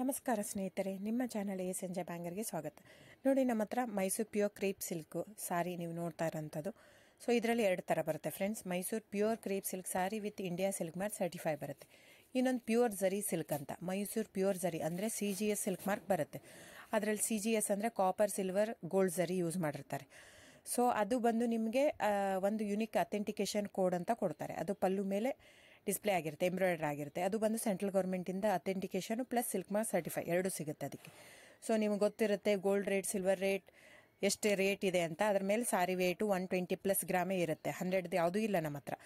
ನಮಸ್ಕಾರ ಸ್ನೇಹಿತರೆ, ನಿಮ್ಮ ಚಾನಲ್ ಸಂಜೆ ಬ್ಯಾಂಗರ್ಗೆ ಸ್ವಾಗತ. ನೋಡಿ, ನಮ್ಮ ಹತ್ರ ಮೈಸೂರು ಪ್ಯೂರ್ ಕ್ರೇಪ್ ಸಿಲ್ಕ್ ಸಾರಿ ನೀವು ನೋಡ್ತಾ ಇರೋಂಥದ್ದು. ಸೊ ಇದರಲ್ಲಿ ಎರಡು ಥರ ಬರುತ್ತೆ friends. Mysuru pure crepe silk sorry with India silk mark certify ಬರುತ್ತೆ. ಇನ್ನೊಂದು ಪ್ಯೂರ್ ಝರಿ ಸಿಲ್ಕ್ ಅಂತ, ಮೈಸೂರು ಪ್ಯೂರ್ ಝರಿ ಅಂದರೆ CGS ಸಿಲ್ಕ್ ಮಾರ್ಕ್ ಬರುತ್ತೆ. ಅದರಲ್ಲಿ CGS ಅಂದರೆ ಕಾಪರ್, ಸಿಲ್ವರ್, ಗೋಲ್ಡ್ ಝರಿ ಯೂಸ್ ಮಾಡಿರ್ತಾರೆ. ಸೊ ಅದು ಬಂದು ನಿಮಗೆ ಒಂದು ಯುನಿಕ್ ಅಥೆಂಟಿಕೇಶನ್ ಕೋಡ್ ಅಂತ ಕೊಡ್ತಾರೆ. ಅದು ಪಲ್ಲು ಮೇಲೆ ಡಿಸ್ಪ್ಲೇ ಆಗಿರುತ್ತೆ, ಎಂಬ್ರಾಯ್ಡರ್ ಆಗಿರುತ್ತೆ. ಅದು ಬಂದು ಸೆಂಟ್ರಲ್ ಗೌರ್ಮೆಂಟಿಂದ authentication plus silk mark certify ಎರಡು ಸಿಗುತ್ತೆ ಅದಕ್ಕೆ. ಸೊ ನಿಮ್ಗೆ ಗೊತ್ತಿರುತ್ತೆ ಗೋಲ್ಡ್ ರೇಟ್, ಸಿಲ್ವರ್ ರೇಟ್ ಎಷ್ಟು ರೇಟ್ ಇದೆ ಅಂತ. ಅದ್ರ ಮೇಲೆ ಸಾರಿ ವೇಟು 120+ ಗ್ರಾಮೇ ಇರುತ್ತೆ, 100 ಯಾವುದೂ ಇಲ್ಲ ನಮ್ಮ ಹತ್ರ.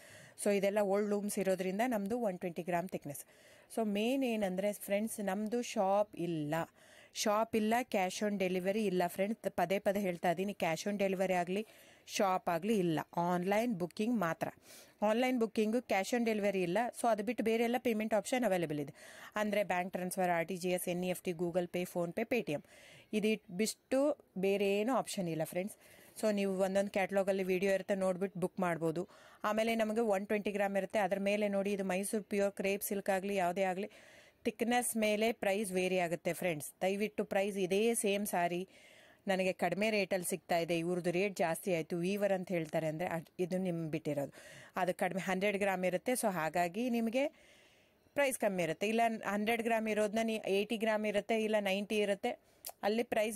ಸೊ ಇದೆಲ್ಲ ಓಲ್ಡ್ ಲೂಮ್ಸ್ ಇರೋದ್ರಿಂದ ನಮ್ಮದು 120 ಗ್ರಾಮ್ ಥಿಕ್ನೆಸ್. ಸೊ ಮೇನ್ ಏನಂದರೆ ಫ್ರೆಂಡ್ಸ್, ನಮ್ಮದು ಶಾಪ್ ಇಲ್ಲ, ಕ್ಯಾಶ್ ಆನ್ ಡೆಲಿವರಿ ಇಲ್ಲ ಫ್ರೆಂಡ್ಸ್. ಪದೇ ಪದೇ ಹೇಳ್ತಾ ಇದ್ದೀನಿ, ಕ್ಯಾಶ್ ಆನ್ ಡೆಲಿವರಿ ಆಗಲಿ ಶಾಪ್ ಆಗಲಿ ಇಲ್ಲ, ಆನ್ಲೈನ್ ಬುಕ್ಕಿಂಗ್ ಮಾತ್ರ. Online booking, cash on delivery ಇಲ್ಲ. ಸೊ ಅದು ಬಿಟ್ಟು ಬೇರೆ ಎಲ್ಲ ಪೇಮೆಂಟ್ ಆಪ್ಷನ್ ಅವೈಲೇಬಲ್ ಇದೆ. ಅಂದರೆ bank transfer, RTGS, NEFT, Google pay, PhonePe, Paytm. ಇದು ಬಿಟ್ಟು ಬೇರೆ ಏನೂ ಆಪ್ಷನ್ ಇಲ್ಲ ಫ್ರೆಂಡ್ಸ್. ಸೊ ನೀವು ಒಂದೊಂದು ಕ್ಯಾಟ್ಲಾಗಲ್ಲಿ ವಿಡಿಯೋ ಇರುತ್ತೆ, ನೋಡ್ಬಿಟ್ಟು ಬುಕ್ ಮಾಡ್ಬೋದು. ಆಮೇಲೆ ನಮಗೆ 120 ಗ್ರಾಮ್ ಇರುತ್ತೆ. ಅದ್ರ ಮೇಲೆ ನೋಡಿ, ಇದು ಮೈಸೂರು ಪ್ಯೂರ್ ಕ್ರೇಪ್ ಸಿಲ್ಕ್ ಆಗಲಿ ಯಾವುದೇ ಆಗಲಿ ಥಿಕ್ನೆಸ್ ಮೇಲೆ ಪ್ರೈಸ್ ವೇರಿ ಆಗುತ್ತೆ ಫ್ರೆಂಡ್ಸ್. ದಯವಿಟ್ಟು ಪ್ರೈಸ್ ಇದೇ ಸೇಮ್ ಸಾರಿ ನನಗೆ ಕಡಿಮೆ ರೇಟಲ್ಲಿ ಸಿಗ್ತಾ ಇದೆ, ಇವ್ರದ್ದು ರೇಟ್ ಜಾಸ್ತಿ ಆಯಿತು ವೀವರ್ ಅಂತ ಹೇಳ್ತಾರೆ ಅಂದರೆ ಇದು ನಿಮ್ಗೆ ಬಿಟ್ಟಿರೋದು. ಅದು ಕಡಿಮೆ 100 ಗ್ರಾಮ್ ಇರುತ್ತೆ. ಸೊ ಹಾಗಾಗಿ ನಿಮಗೆ ಪ್ರೈಸ್ ಕಮ್ಮಿ ಇರುತ್ತೆ. ಇಲ್ಲ 100 ಗ್ರಾಮ್ ಇರೋದನ್ನ 80 ಗ್ರಾಮ್ ಇರುತ್ತೆ, ಇಲ್ಲ 90 ಇರುತ್ತೆ, ಅಲ್ಲಿ ಪ್ರೈಸ್